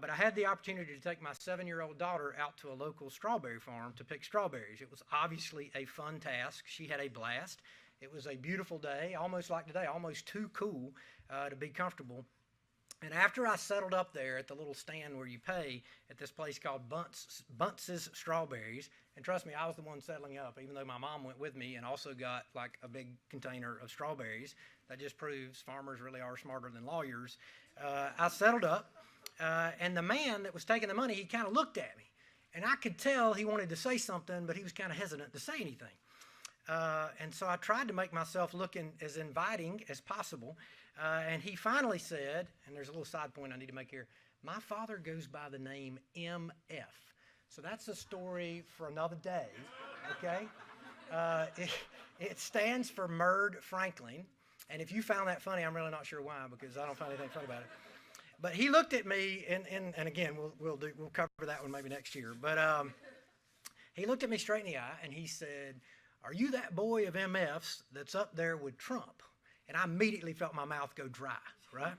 But I had the opportunity to take my 7-year-old daughter out to a local strawberry farm to pick strawberries. It was obviously a fun task. She had a blast. It was a beautiful day, almost like today, almost too cool to be comfortable. And after I settled up there at the little stand where you pay at this place called Bunce's Strawberries, and trust me, I was the one settling up, even though my mom went with me and also got like a big container of strawberries. That just proves farmers really are smarter than lawyers. I settled up, and the man that was taking the money, he kind of looked at me. And I could tell he wanted to say something, but he was kind of hesitant to say anything. And so I tried to make myself look as inviting as possible. And he finally said, and there's a little side point I need to make here, my father goes by the name MF. So that's a story for another day, okay? It stands for Murd Franklin. And if you found that funny, I'm really not sure why, because I don't find anything funny about it. But he looked at me, and again, we'll cover that one maybe next year. But he looked at me straight in the eye, and he said, "Are you that boy of MF's that's up there with Trump?" And I immediately felt my mouth go dry, right?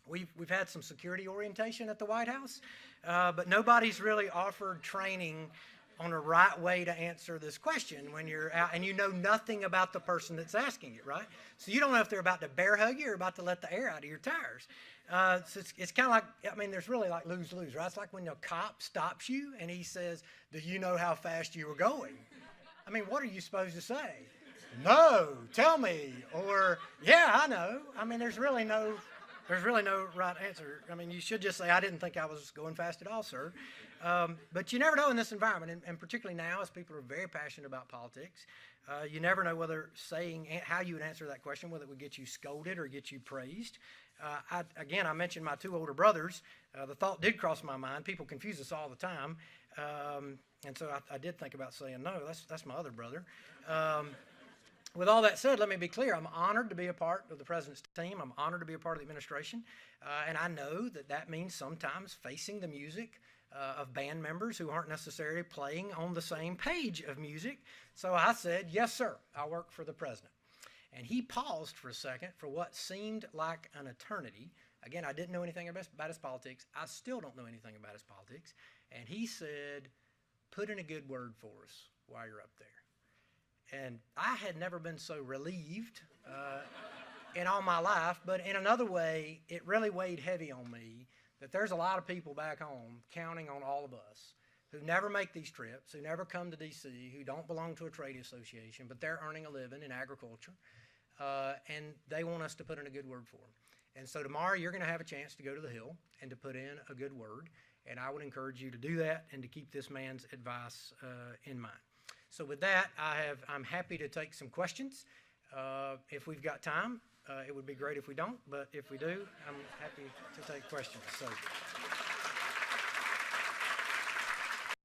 We've had some security orientation at the White House, but nobody's really offered training on a right way to answer this question when you're out and you know nothing about the person that's asking it, right? So you don't know if they're about to bear hug you or about to let the air out of your tires. So it's kind of like, I mean, there's really like lose-lose, right? It's like when a cop stops you and he says, "Do you know how fast you were going?" I mean, what are you supposed to say? "No, tell me," or "Yeah, I know." I mean, there's really no right answer. I mean, you should just say, "I didn't think I was going fast at all, sir." But you never know in this environment, and particularly now as people are very passionate about politics, you never know whether saying how you would answer that question, whether it would get you scolded or get you praised. I mentioned my 2 older brothers. The thought did cross my mind. People confuse us all the time. And so I did think about saying, "No, that's my other brother." With all that said, let me be clear. I'm honored to be a part of the president's team. I'm honored to be a part of the administration. And I know that means sometimes facing the music of band members who aren't necessarily playing on the same page of music. So I said, "Yes, sir, I work for the president." And he paused for a second for what seemed like an eternity. Again, I didn't know anything about his politics. I still don't know anything about his politics. And he said, "Put in a good word for us while you're up there." And I had never been so relieved in all my life, but in another way, it really weighed heavy on me that there's a lot of people back home counting on all of us who never make these trips, who never come to D.C., who don't belong to a trade association, but they're earning a living in agriculture, and they want us to put in a good word for them. And so tomorrow you're going to have a chance to go to the Hill and to put in a good word, and I would encourage you to do that and to keep this man's advice in mind. So with that, I'm happy to take some questions. If we've got time, it would be great if we don't, but if we do, I'm happy to take questions. So.